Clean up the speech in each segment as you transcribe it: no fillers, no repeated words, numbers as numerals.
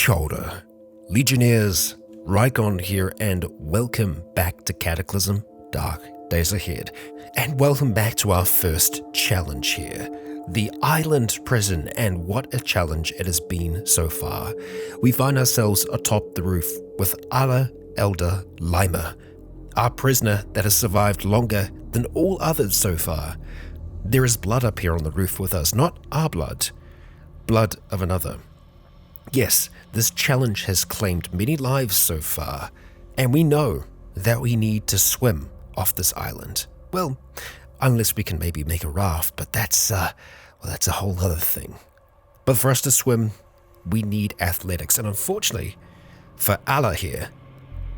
Shoulder. Legionnaires, Rycon here, and welcome back to Cataclysm, Dark Days Ahead. And welcome back to our first challenge here, the Island Prison, and what a challenge it has been so far. We find ourselves atop the roof with Ala Elder Lima, our prisoner that has survived longer than all others so far. There is blood up here on the roof with us, not our blood of another. Yes, this challenge has claimed many lives so far, and we know that we need to swim off this island. Well, unless we can maybe make a raft, but that's a whole other thing. But for us to swim, we need athletics, and unfortunately, for Allah here,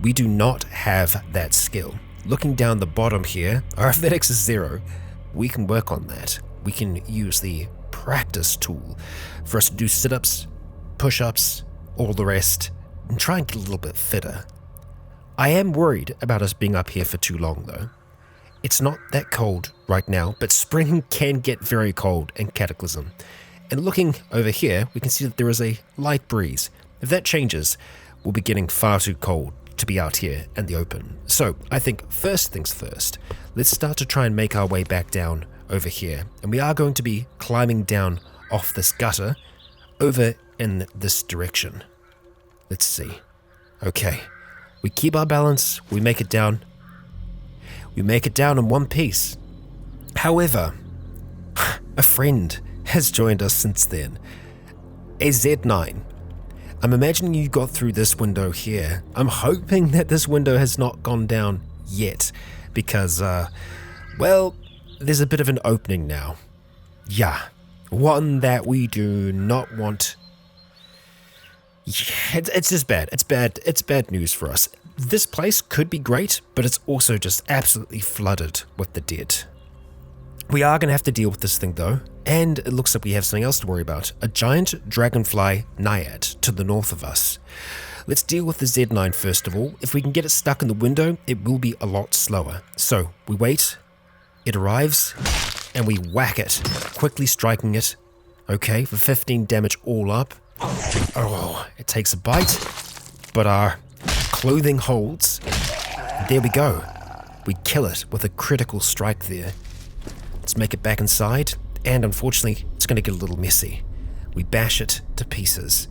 we do not have that skill. Looking down the bottom here, our athletics is 0. We can work on that. We can use the practice tool for us to do sit-ups, push-ups, all the rest, and try and get a little bit fitter. I am worried about us being up here for too long though. It's not that cold right now, but spring can get very cold in Cataclysm. And looking over here, we can see that there is a light breeze. If that changes, we'll be getting far too cold to be out here in the open. So I think first things first, let's start to try and make our way back down over here. And we are going to be climbing down off this gutter over in this direction. Let's see. Okay. We keep our balance. We make it down. We make it down in one piece. However, a friend has joined us since then. A Z9. I'm imagining you got through this window here. I'm hoping that this window has not gone down yet because, well, there's a bit of an opening now. Yeah. One that we do not want. It's just bad. It's bad news for us. This place could be great, but it's also just absolutely flooded with the dead. We are going to have to deal with this thing though, and it looks like we have something else to worry about. A giant dragonfly naiad to the north of us. Let's deal with the Z9 first of all. If we can get it stuck in the window, it will be a lot slower. So we wait, it arrives, and we whack it, quickly striking it. Okay, for 15 damage all up. Oh, it takes a bite, but our clothing holds. There we go. We kill it with a critical strike there. Let's make it back inside, and unfortunately, it's going to get a little messy. We bash it to pieces.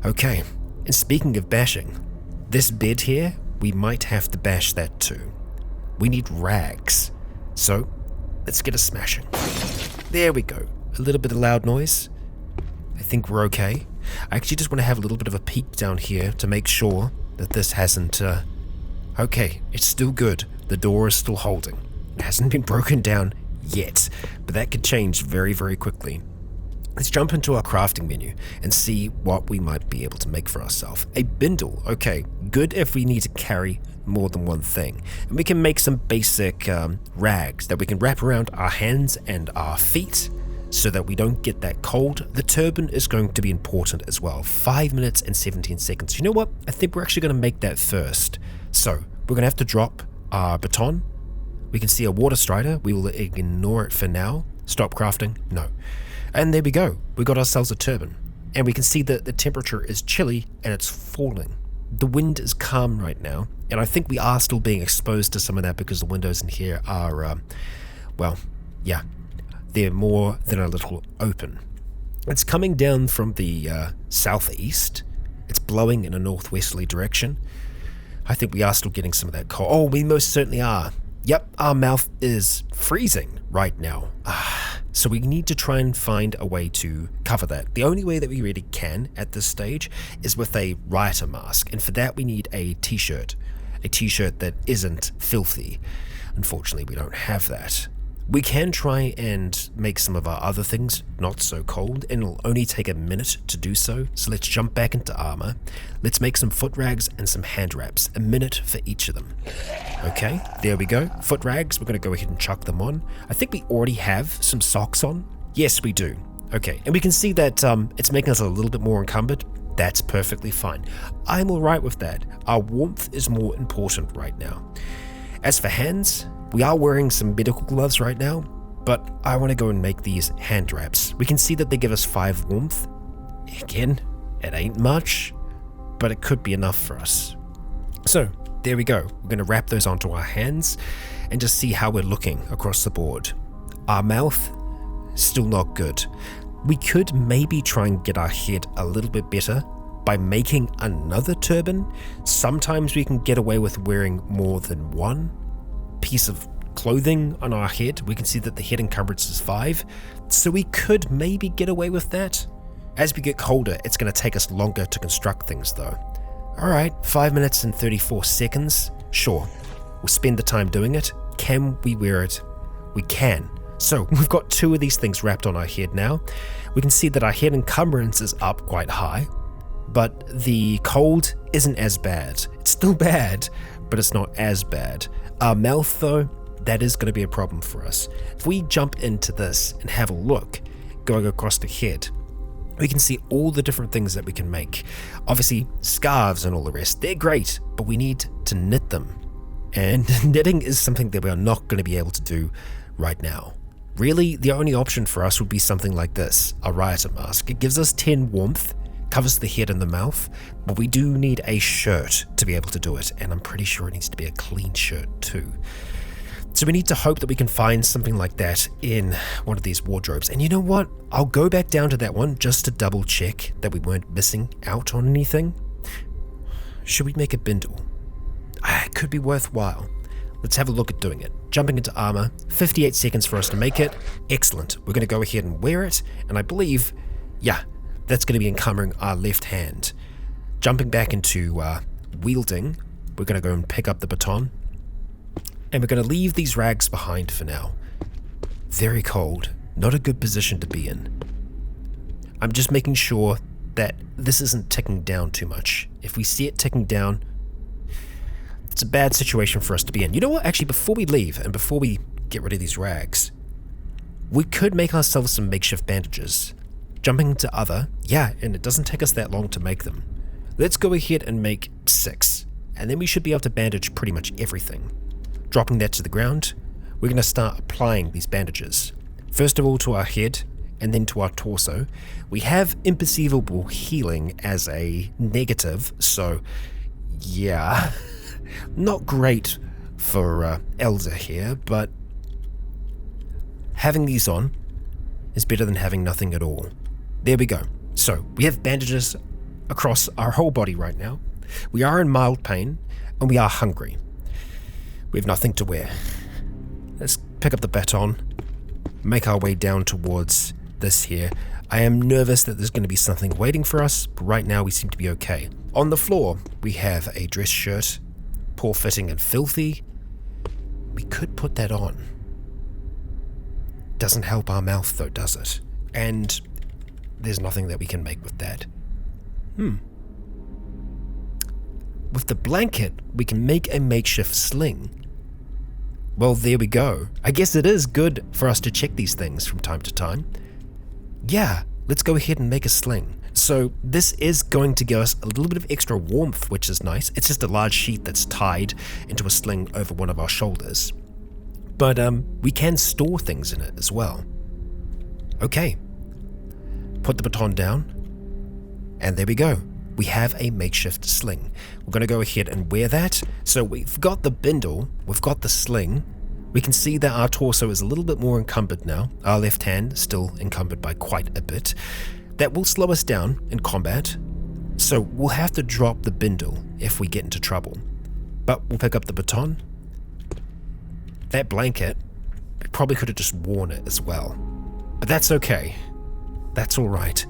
Okay, and speaking of bashing, this bed here, we might have to bash that too. We need rags. So, let's get a smashing. There we go. A little bit of loud noise. I think we're okay. I actually just want to have a little bit of a peek down here to make sure that this hasn't... Okay, it's still good. The door is still holding. It hasn't been broken down yet, but that could change very, very quickly. Let's jump into our crafting menu and see what we might be able to make for ourselves. A bindle. Okay, good if we need to carry more than one thing. And we can make some basic rags that we can wrap around our hands and our feet so that we don't get that cold. The turban is going to be important as well. 5 minutes and 17 seconds. You know what? I think we're actually going to make that first. So we're going to have to drop our baton. We can see a water strider. We will ignore it for now. Stop crafting? No. And there we go. We got ourselves a turban. And we can see that the temperature is chilly and it's falling. The wind is calm right now. And I think we are still being exposed to some of that because the windows in here are, well, yeah. They're more than a little open. It's coming down from the southeast. It's blowing in a northwesterly direction. I think we are still getting some of that cold. Oh, we most certainly are. Yep, our mouth is freezing right now. So we need to try and find a way to cover that. The only way that we really can at this stage is with a rioter mask. And for that we need a t-shirt. A t-shirt that isn't filthy. Unfortunately, we don't have that. We can try and make some of our other things not so cold, and it'll only take a minute to do so. So let's jump back into armor. Let's make some foot rags and some hand wraps. A minute for each of them. Okay, there we go. Foot rags, we're going to go ahead and chuck them on. I think we already have some socks on. Yes, we do. Okay, and we can see that it's making us a little bit more encumbered. That's perfectly fine. I'm alright with that. Our warmth is more important right now. As for hands, we are wearing some medical gloves right now, but I want to go and make these hand wraps. We can see that they give us 5 warmth. Again, It ain't much, but it could be enough for us. So there we go. We're going to wrap those onto our hands and just see how we're looking across the board. Our mouth, still not good. We could maybe try and get our head a little bit better by making another turban. Sometimes we can get away with wearing more than one piece of clothing on our head. We can see that the head encumbrance is 5, so we could maybe get away with that. As we get colder, it's going to take us longer to construct things though. Alright, 5 minutes and 34 seconds. Sure, we'll spend the time doing it. Can we wear it? We can. So we've got 2 of these things wrapped on our head now. We can see that our head encumbrance is up quite high, but the cold isn't as bad. It's still bad, but it's not as bad. Our mouth though, that is going to be a problem for us. If we jump into this and have a look, going across the head, we can see all the different things that we can make. Obviously, scarves and all the rest, they're great, but we need to knit them. And knitting is something that we are not going to be able to do right now. Really, the only option for us would be something like this, a rioter mask. It gives us 10 warmth, covers the head and the mouth, but we do need a shirt to be able to do it, and I'm pretty sure it needs to be a clean shirt too. So we need to hope that we can find something like that in one of these wardrobes. And you know what? I'll go back down to that one just to double check that we weren't missing out on anything. Should we make a bindle? It could be worthwhile. Let's have a look at doing it. Jumping into armor, 58 seconds for us to make it. Excellent. We're going to go ahead and wear it. And I believe, yeah, that's going to be encumbering our left hand. Jumping back into wielding, we're going to go and pick up the baton. And we're going to leave these rags behind for now. Very cold. Not a good position to be in. I'm just making sure that this isn't ticking down too much. If we see it ticking down, it's a bad situation for us to be in. You know what? Actually, before we leave and before we get rid of these rags, we could make ourselves some makeshift bandages. Jumping into other, yeah, and it doesn't take us that long to make them. Let's go ahead and make 6, and then we should be able to bandage pretty much everything. Dropping that to the ground, we're going to start applying these bandages. First of all to our head, and then to our torso. We have imperceivable healing as a negative, so yeah, not great for Elder here, but having these on is better than having nothing at all. There we go. So we have bandages across our whole body right now. We are in mild pain, and we are hungry. We have nothing to wear. Let's pick up the baton, make our way down towards this here. I am nervous that there's going to be something waiting for us, but right now we seem to be okay. On the floor, we have a dress shirt, poor fitting and filthy. We could put that on. Doesn't help our mouth though, does it? And there's nothing that we can make with that. With the blanket, we can make a makeshift sling. Well, there we go. I guess it is good for us to check these things from time to time. Yeah, let's go ahead and make a sling. So this is going to give us a little bit of extra warmth, which is nice. It's just a large sheet that's tied into a sling over one of our shoulders. But we can store things in it as well. Okay. Put the baton down. And there we go. We have a makeshift sling. We're going to go ahead and wear that. So we've got the bindle, we've got the sling. We can see that our torso is a little bit more encumbered now. Our left hand still encumbered by quite a bit. That will slow us down in combat. So we'll have to drop the bindle if we get into trouble. But we'll pick up the baton. That blanket, we probably could have just worn it as well. But that's okay. That's alright.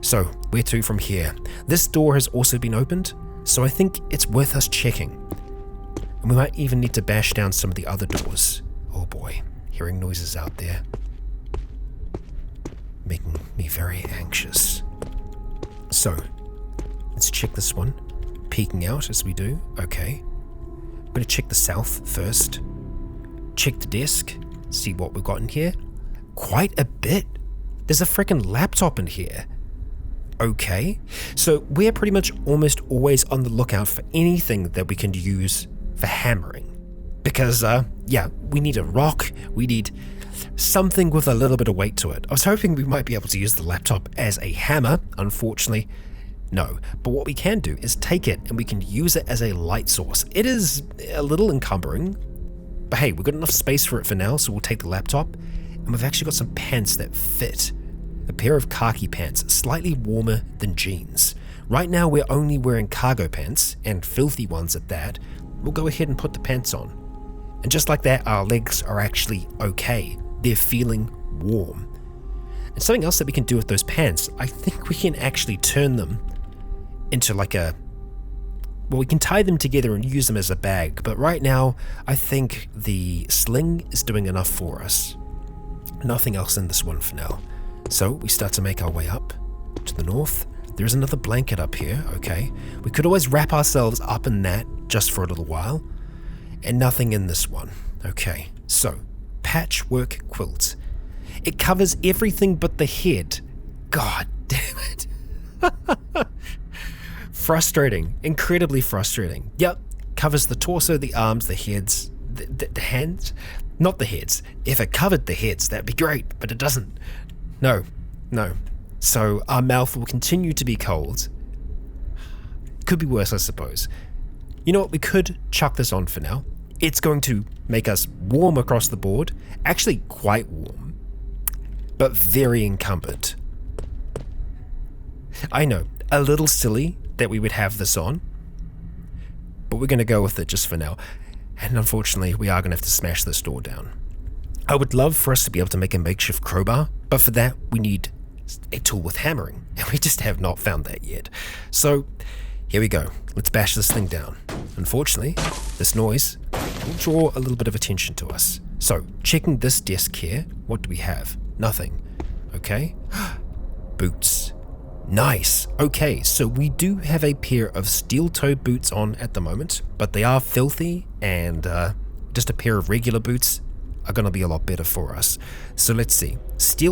So, where to from here? This door has also been opened, so I think it's worth us checking. And we might even need to bash down some of the other doors. Oh boy, hearing noises out there. Making me very anxious. So, let's check this one. Peeking out as we do, okay. Better check the south first. Check the desk, see what we've got in here. Quite a bit. There's a freaking laptop in here. Okay, so we're pretty much almost always on the lookout for anything that we can use for hammering. Because, yeah, we need a rock, we need something with a little bit of weight to it. I was hoping we might be able to use the laptop as a hammer. Unfortunately, no. But what we can do is take it and we can use it as a light source. It is a little encumbering, but hey, we've got enough space for it for now, so we'll take the laptop. And we've actually got some pants that fit. A pair of khaki pants, slightly warmer than jeans. Right now we're only wearing cargo pants, and filthy ones at that. We'll go ahead and put the pants on. And just like that, our legs are actually okay. They're feeling warm. And something else that we can do with those pants, I think we can actually turn them into like a... Well, we can tie them together and use them as a bag, but right now, I think the sling is doing enough for us. Nothing else in this one for now. So we start to make our way up to the north. There's another blanket up here, okay. We could always wrap ourselves up in that just for a little while. And nothing in this one. Okay, so patchwork quilt. It covers everything but the head. God damn it. Frustrating, incredibly frustrating. Yep, covers the torso, the arms, the heads, the hands. Not the heads. If it covered the heads, that'd be great, but it doesn't. No. So our mouth will continue to be cold. Could be worse, I suppose. You know what, we could chuck this on for now. It's going to make us warm across the board. Actually quite warm, but very encumbered. I know, a little silly that we would have this on, but we're going to go with it just for now. And unfortunately, we are going to have to smash this door down. I would love for us to be able to make a makeshift crowbar, but for that, we need a tool with hammering, and we just have not found that yet. So, here we go. Let's bash this thing down. Unfortunately, this noise will draw a little bit of attention to us. So, checking this desk here, what do we have? Nothing. Okay. Boots. Nice. Okay, so we do have a pair of steel-toe boots on at the moment, but they are filthy, and just a pair of regular boots are going to be a lot better for us. So let's see.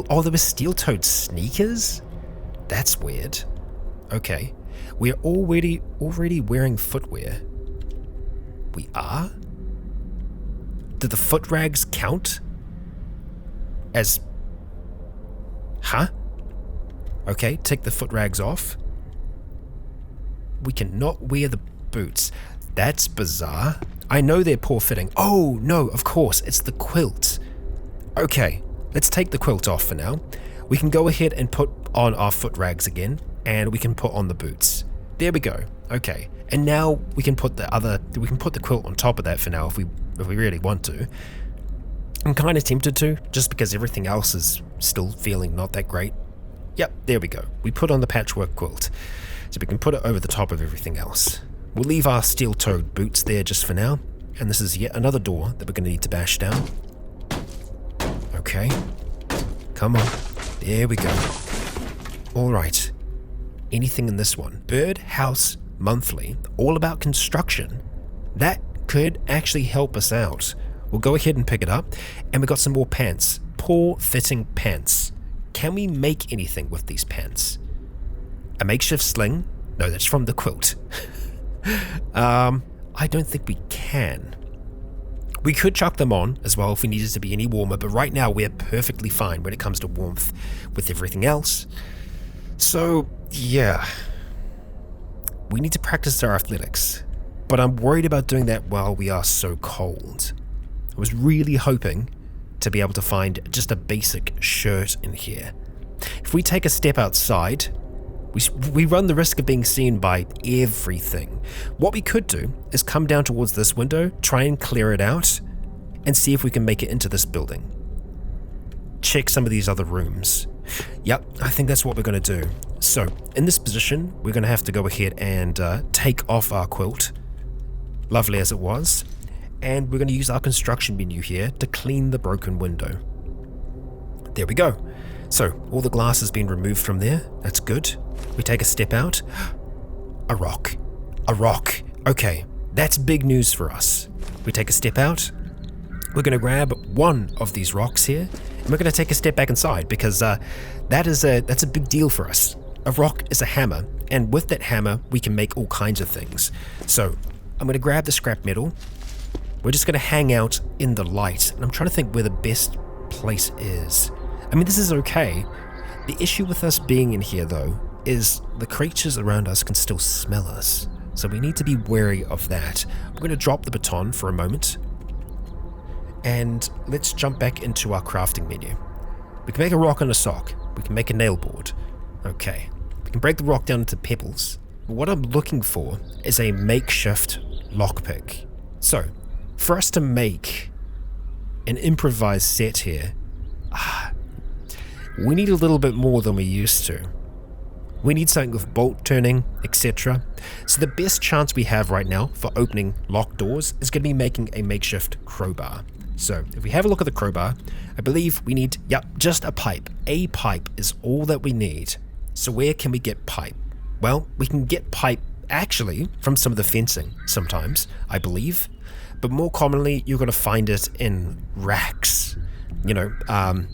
Oh, there were steel-toed sneakers? That's weird. Okay. We're already wearing footwear. We are? Do the foot rags count as... Huh? Okay, take the foot rags off. We cannot wear the boots. That's bizarre. I know they're poor fitting. Oh, no, of course, it's the quilt. Okay, let's take the quilt off for now. We can go ahead and put on our foot rags again, and we can put on the boots. There we go. Okay, and now we can put the quilt on top of that for now if we really want to. I'm kind of tempted to, just because everything else is still feeling not that great. Yep, there we go. We put on the patchwork quilt, so we can put it over the top of everything else. We'll leave our steel-toed boots there just for now, and this is yet another door that we're going to need to bash down. Okay, come on, there we go. Alright, anything in this one? Birdhouse Monthly, all about construction. That could actually help us out. We'll go ahead and pick it up, and we got some more pants. Poor fitting pants. Can we make anything with these pants? A makeshift sling? No, that's from the quilt. I don't think we can. We could chuck them on as well if we needed to be any warmer, but right now we're perfectly fine when it comes to warmth with everything else. So, yeah. We need to practice our athletics, but I'm worried about doing that while we are so cold. I was really hoping to be able to find just a basic shirt in here. If we take a step outside, we run the risk of being seen by everything. What we could do is come down towards this window, try and clear it out, and see if we can make it into this building. Check some of these other rooms. Yep, I think that's what we're going to do. So, in this position, we're going to have to go ahead and take off our quilt, lovely as it was, and we're going to use our construction menu here to clean the broken window. There we go. So, all the glass has been removed from there. That's good. We take a step out. A rock. A rock. Okay, that's big news for us. We take a step out. We're going to grab one of these rocks here, and we're going to take a step back inside because that's a big deal for us. A rock is a hammer, and with that hammer, we can make all kinds of things. So, I'm going to grab the scrap metal. We're just going to hang out in the light, and I'm trying to think where the best place is. I mean, this is okay. The issue with us being in here, though, is the creatures around us can still smell us. So we need to be wary of that. We're going to drop the baton for a moment. And let's jump back into our crafting menu. We can make a rock and a sock. We can make a nail board. Okay. We can break the rock down into pebbles. But what I'm looking for is a makeshift lockpick. So, for us to make an improvised set here, we need a little bit more than we used to. We need something with bolt turning, etc. So the best chance we have right now for opening locked doors is going to be making a makeshift crowbar. So if we have a look at the crowbar, I believe we need, just a pipe. A pipe is all that we need. So where can we get pipe? Well, we can get pipe actually from some of the fencing sometimes, I believe. But more commonly, you're going to find it in racks,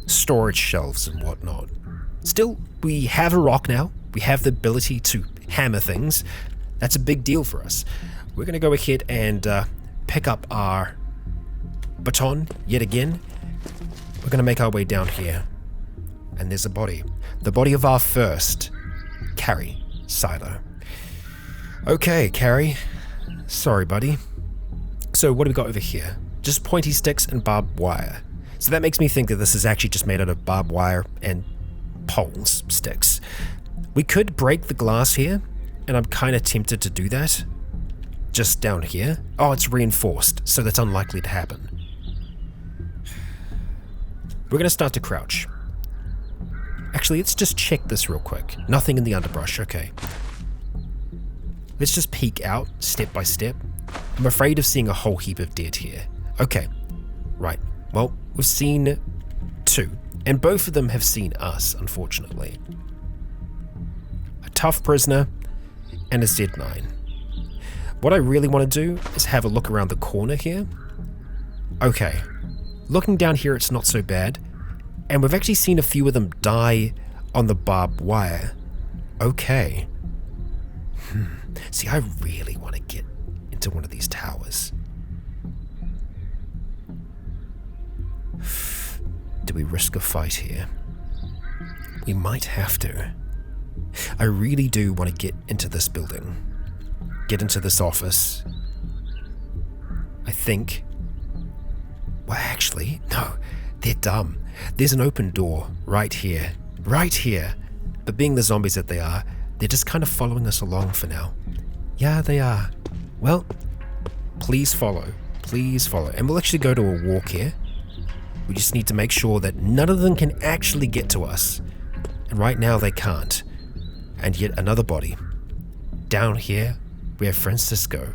storage shelves and whatnot. Still, we have a rock now. We have the ability to hammer things. That's a big deal for us. We're going to go ahead and pick up our baton yet again. We're going to make our way down here. And there's a body. The body of our first Carrie Silo. Okay, Carrie. Sorry, buddy. So what do we got over here? Just pointy sticks and barbed wire. So that makes me think that this is actually just made out of barbed wire and poles, sticks. We could break the glass here, and I'm kind of tempted to do that. Just down here. Oh, it's reinforced, so that's unlikely to happen. We're going to start to crouch. Actually, let's just check this real quick. Nothing in the underbrush, okay. Let's just peek out, step by step. I'm afraid of seeing a whole heap of dead here. Okay, right. Well, we've seen 2, and both of them have seen us, unfortunately. A tough prisoner and a Z9. What I really want to do is have a look around the corner here. Okay, looking down here, it's not so bad, and we've actually seen a few of them die on the barbed wire. Okay. See, I really want to get into one of these towers. Do we risk a fight here? We might have to. I really do want to get into this building. Get into this office. I think... Well, actually, no. They're dumb. There's an open door right here. Right here. But being the zombies that they are, they're just kind of following us along for now. Yeah, they are. Well, please follow. Please follow. And we'll actually go to a walk here. We just need to make sure that none of them can actually get to us. And right now they can't. And yet another body. Down here, we have Francisco.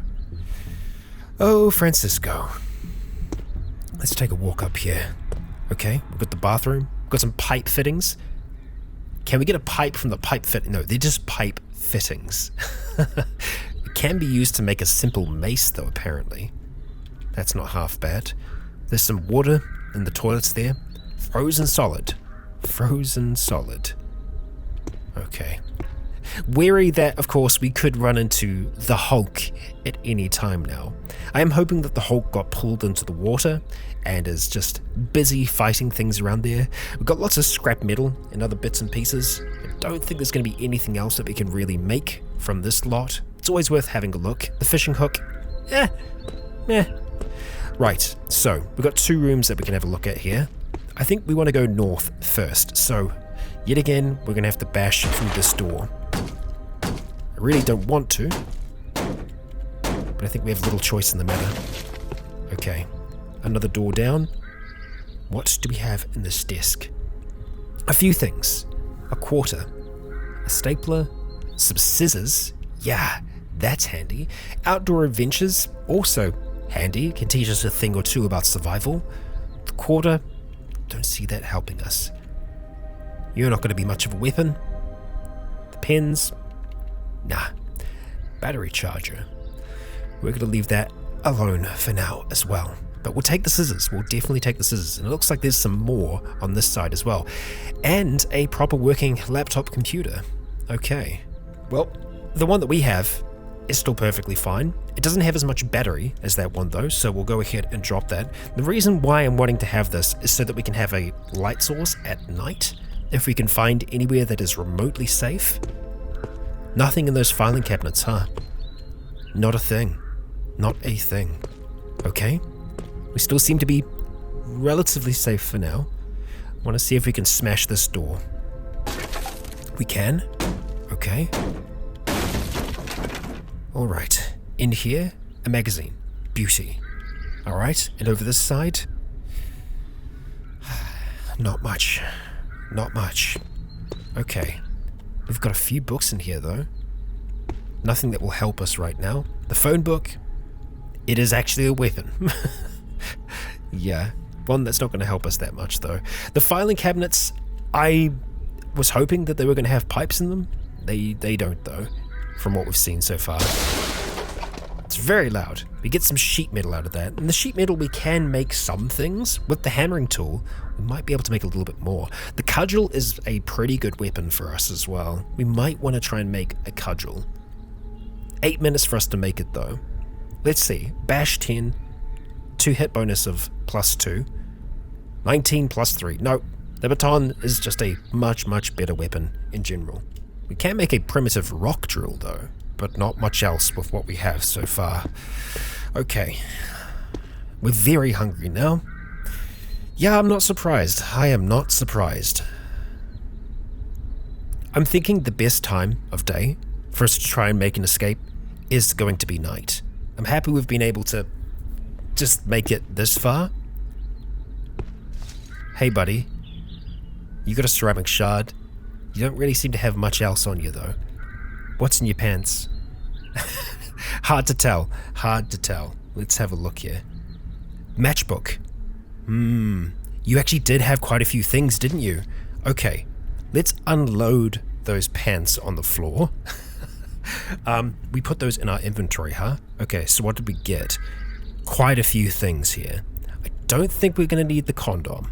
Oh, Francisco. Let's take a walk up here. Okay, we've got the bathroom. We've got some pipe fittings. Can we get a pipe from the pipe fit? No, they're just pipe fittings. It can be used to make a simple mace, though, apparently. That's not half bad. There's some water in the toilets there. Frozen solid. Frozen solid. Okay. Wary that, of course, we could run into the Hulk at any time now. I am hoping that the Hulk got pulled into the water and is just busy fighting things around there. We've got lots of scrap metal and other bits and pieces. I don't think there's going to be anything else that we can really make from this lot. It's always worth having a look. The fishing hook, Right, so we've got 2 rooms that we can have a look at here. I think we want to go north first, so yet again, we're going to have to bash through this door. I really don't want to, but I think we have little choice in the matter. Okay, another door down. What do we have in this desk? A few things. A quarter, a stapler, some scissors. Yeah, that's handy. Outdoor adventures, also handy. Can teach us a thing or two about survival. The quarter, don't see that helping us. You're not going to be much of a weapon. The pens, nah. Battery charger. We're going to leave that alone for now as well. But we'll take the scissors. We'll definitely take the scissors. And it looks like there's some more on this side as well. And a proper working laptop computer. Okay. Well, the one that we have is still perfectly fine. It doesn't have as much battery as that one though, so we'll go ahead and drop that. The reason why I'm wanting to have this is so that we can have a light source at night, if we can find anywhere that is remotely safe. Nothing in those filing cabinets, huh? Not a thing. Not a thing. Okay? We still seem to be relatively safe for now. I want to see if we can smash this door. We can? Okay. Alright. In here, a magazine. Beauty. Alright, and over this side? Not much. Not much. Okay. We've got a few books in here though. Nothing that will help us right now. The phone book, it is actually a weapon. Yeah, one that's not going to help us that much though. The filing cabinets, I was hoping that they were going to have pipes in them. They don't though, from what we've seen so far. It's very loud. We get some sheet metal out of that, and the sheet metal we can make some things. With the hammering tool, we might be able to make a little bit more. The cudgel is a pretty good weapon for us as well. We might want to try and make a cudgel. 8 minutes for us to make it though. Let's see, bash 10, 2 hit bonus of +2, 19 +3. No, the baton is just a much better weapon in general. We can make a primitive rock drill though, but not much else with what we have so far. Okay, we're very hungry now. Yeah, I'm not surprised. I am not surprised. I'm thinking the best time of day for us to try and make an escape is going to be night. I'm happy we've been able to just make it this far. Hey buddy, you got a ceramic shard. You don't really seem to have much else on you though. What's in your pants? Hard to tell, hard to tell. Let's have a look here. Matchbook. You actually did have quite a few things, didn't you? Okay, let's unload those pants on the floor. We put those in our inventory, huh? Okay, so what did we get? Quite a few things here. I don't think we're going to need the condom.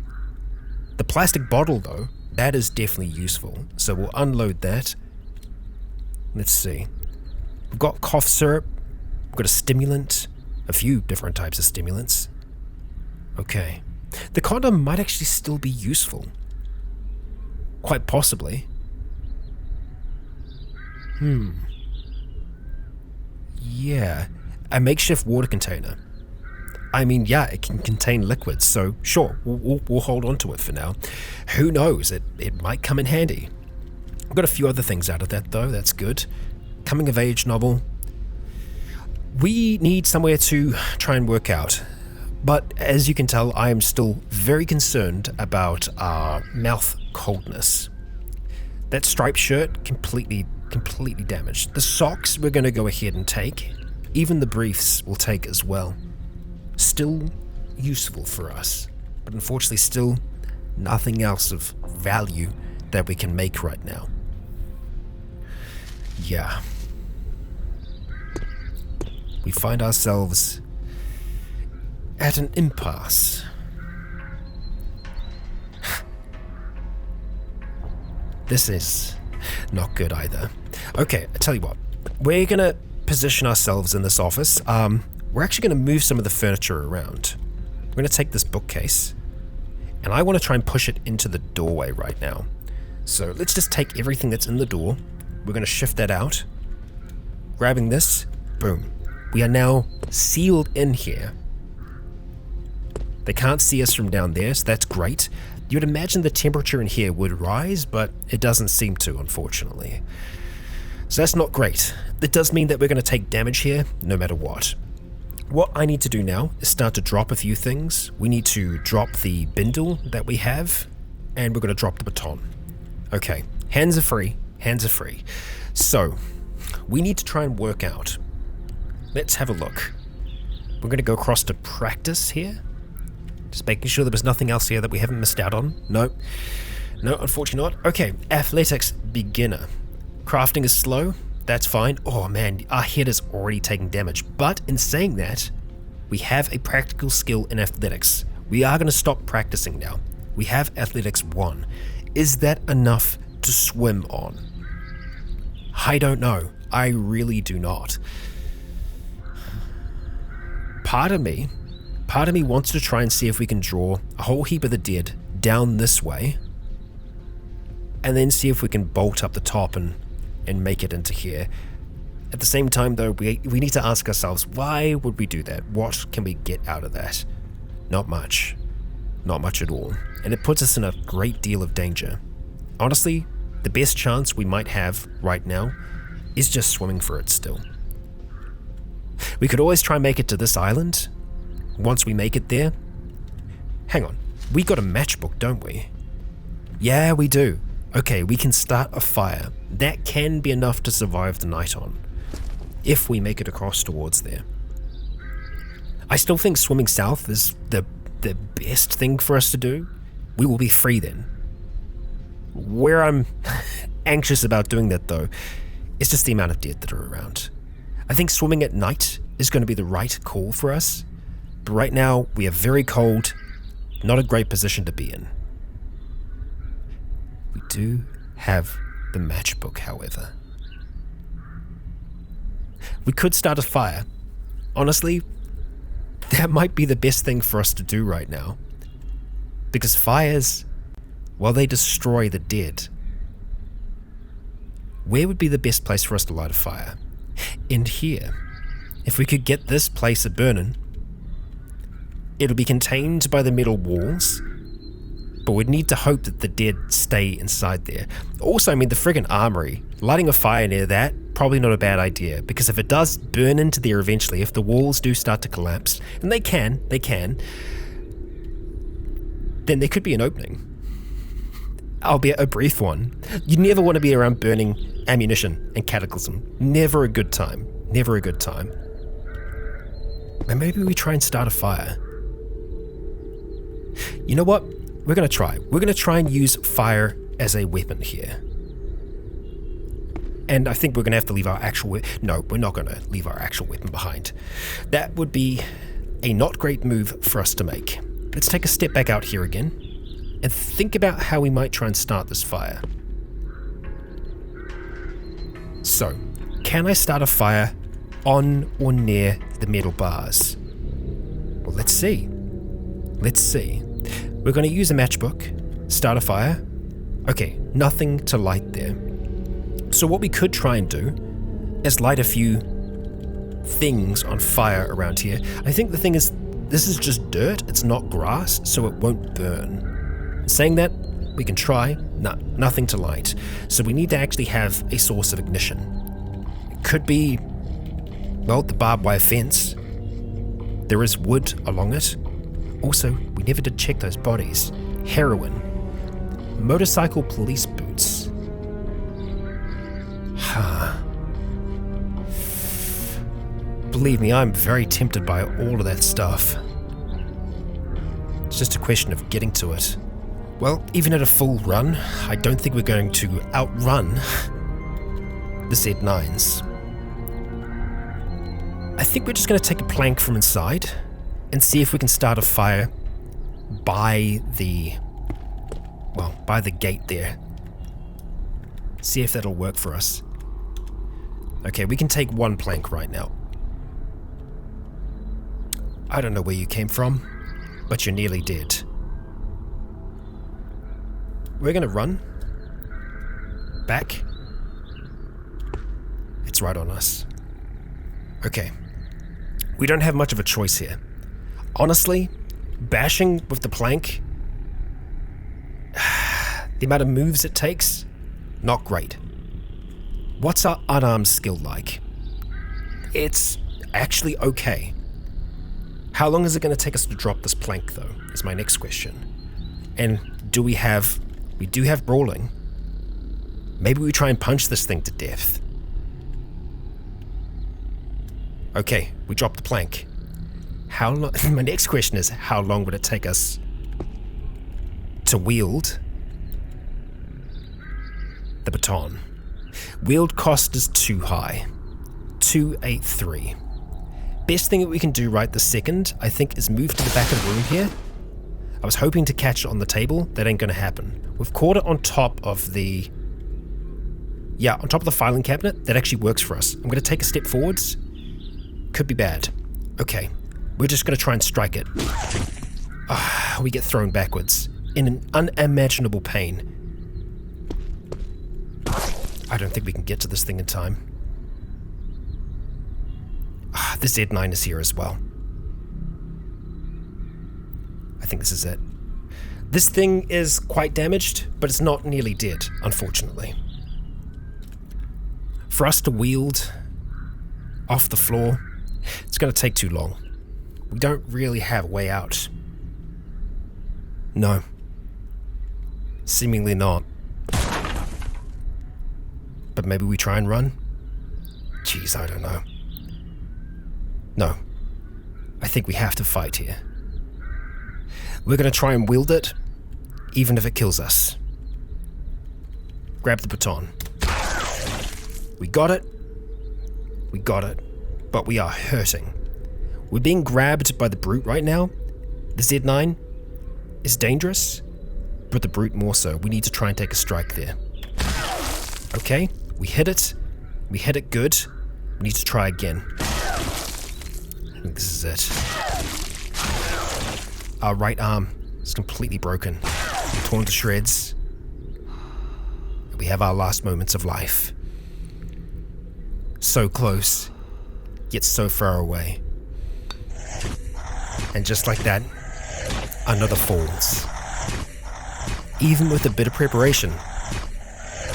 The plastic bottle, though, that is definitely useful. So we'll unload that. Let's see. We've got cough syrup. We've got a stimulant. A few different types of stimulants. Okay. The condom might actually still be useful. Quite possibly. Yeah. A makeshift water container. I mean, yeah, it can contain liquids, so sure, we'll hold on to it for now. Who knows, it might come in handy. I've got a few other things out of that though, that's good. Coming of age novel. We need somewhere to try and work out, but as you can tell, I am still very concerned about our mouth coldness. That striped shirt, completely damaged. The socks we're going to go ahead and take. Even the briefs we'll take as well. Still useful for us, but unfortunately still nothing else of value that we can make right now. Yeah. We find ourselves at an impasse. This is not good either. Okay, I tell you what, we're gonna position ourselves in this office. We're actually going to move some of the furniture around. We're going to take this bookcase, and I want to try and push it into the doorway right now. So let's just take everything that's in the door. We're going to shift that out. Grabbing this, boom. We are now sealed in here. They can't see us from down there, so that's great. You would imagine the temperature in here would rise, but it doesn't seem to, unfortunately. So that's not great. It does mean that we're going to take damage here, no matter what. What I need to do now is start to drop a few things. We need to drop the bindle that we have, and we're going to drop the baton. Okay, hands are free, hands are free. So, we need to try and work out. Let's have a look. We're going to go across to practice here. Just making sure there was nothing else here that we haven't missed out on. No, unfortunately not. Okay, athletics beginner. Crafting is slow. That's fine. Oh man, our head is already taking damage. But in saying that, we have a practical skill in athletics. We are going to stop practicing now. We have athletics 1. Is that enough to swim on? I don't know. I really do not. Part of me wants to try and see if we can draw a whole heap of the dead down this way, and then see if we can bolt up the top and make it into here. At the same time, though, we need to ask ourselves, why would we do that? What can we get out of that? Not much. Not much at all. And it puts us in a great deal of danger. Honestly, the best chance we might have right now is just swimming for it still. We could always try and make it to this island. Once we make it there... Hang on, we got a matchbook, don't we? Yeah, we do. Okay, we can start a fire. That can be enough to survive the night on, if we make it across towards there. I still think swimming south is the best thing for us to do. We will be free then. Where I'm anxious about doing that, though, is just the amount of dead that are around. I think swimming at night is going to be the right call for us, but right now we are very cold, not a great position to be in. We do have the matchbook, however. We could start a fire. Honestly, that might be the best thing for us to do right now. Because fires, well, they destroy the dead. Where would be the best place for us to light a fire? In here. If we could get this place a-burning, it'll be contained by the metal walls, but we'd need to hope that the dead stay inside there. Also, I mean, the friggin' armory, lighting a fire near that, probably not a bad idea, because if it does burn into there eventually, if the walls do start to collapse, and they can, then there could be an opening. Albeit a brief one. You never want to be around burning ammunition and Cataclysm. Never a good time. Never a good time. And maybe we try and start a fire. You know what? We're going to try. We're going to try and use fire as a weapon here. And I think we're going to have to leave our actual weapon. No, we're not going to leave our actual weapon behind. That would be a not great move for us to make. Let's take a step back out here again and think about how we might try and start this fire. So, can I start a fire on or near the metal bars? Well, let's see. Let's see. We're going to use a matchbook, start a fire. Okay, nothing to light there. So what we could try and do is light a few things on fire around here. I think the thing is, this is just dirt, it's not grass, so it won't burn. Saying that, we can try. Nothing to light. So we need to actually have a source of ignition. It could be, well, the barbed wire fence. There is wood along it. Also, we never did check those bodies. Heroin. Motorcycle police boots. Believe me, I'm very tempted by all of that stuff. It's just a question of getting to it. Well, even at a full run, I don't think we're going to outrun the Z9s. I think we're just going to take a plank from inside and see if we can start a fire by the gate there. See if that'll work for us. Okay, we can take one plank right now. I don't know where you came from, but you're nearly dead. We're gonna run. Back. It's right on us. Okay. We don't have much of a choice here. Honestly, bashing with the plank, the amount of moves it takes, not great. What's our unarmed skill like? It's actually okay. How long is it going to take us to drop this plank, though, is my next question. And we do have brawling. Maybe we try and punch this thing to death. Okay, we dropped the plank. How long? My next question is, how long would it take us to wield the baton? Wield cost is too high. 283. Best thing that we can do right this second, I think, is move to the back of the room here. I was hoping to catch it on the table. That ain't gonna happen. We've caught it on top of the Yeah, on top of the filing cabinet, that actually works for us. I'm going to take a step forwards. Could be bad. Okay, we're just going to try and strike it. We get thrown backwards in an unimaginable pain. I don't think we can get to this thing in time. The Z9 is here as well. I think this is it. This thing is quite damaged, but it's not nearly dead, unfortunately. For us to wield off the floor, it's going to take too long. We don't really have a way out. No. Seemingly not. But maybe we try and run? Jeez, I don't know. No. I think we have to fight here. We're going to try and wield it, even if it kills us. Grab the baton. We got it. We got it. But we are hurting. We're being grabbed by the brute right now. The Z9 is dangerous, but the brute more so. We need to try and take a strike there. Okay, we hit it. We hit it good. We need to try again. I think this is it. Our right arm is completely broken, torn to shreds. We have our last moments of life. So close, yet so far away. And just like that, another falls. Even with a bit of preparation,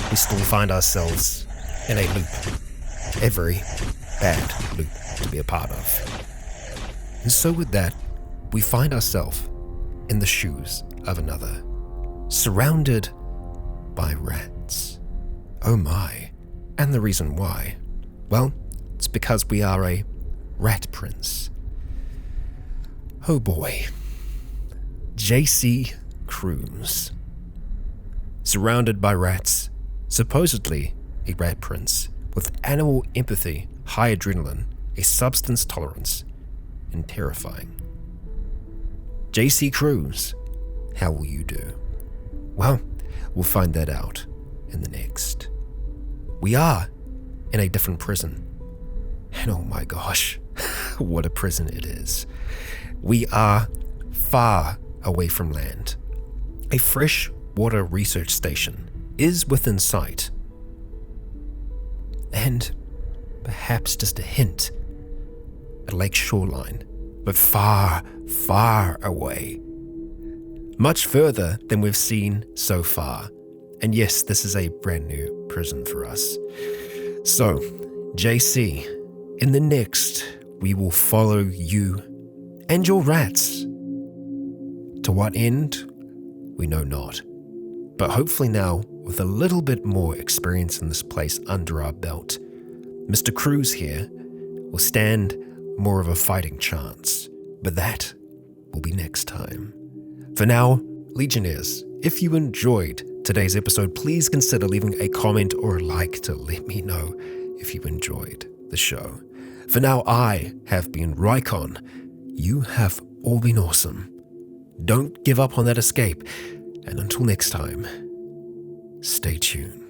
we still find ourselves in a loop. A very bad loop to be a part of. And so with that, we find ourselves in the shoes of another, surrounded by rats. Oh my. And the reason why? Well, it's because we are a rat prince. Oh boy. JC Cruz. Surrounded by rats, supposedly a rat prince, with animal empathy, high adrenaline, a substance tolerance, and terrifying. JC Cruz, how will you do? Well, we'll find that out in the next. We are in a different prison. And oh my gosh, what a prison it is. We are far away from land. A freshwater research station is within sight. And perhaps just a hint at lake shoreline, but far, far away. Much further than we've seen so far. And yes, this is a brand new prison for us. So, JC, in the next, we will follow you and your rats. To what end? We know not. But hopefully now, with a little bit more experience in this place under our belt, Mr. Cruz here will stand more of a fighting chance. But that will be next time. For now, Legionnaires, if you enjoyed today's episode, please consider leaving a comment or a like to let me know if you enjoyed the show. For now, I have been Rycon. You have all been awesome. Don't give up on that escape. And until next time, stay tuned.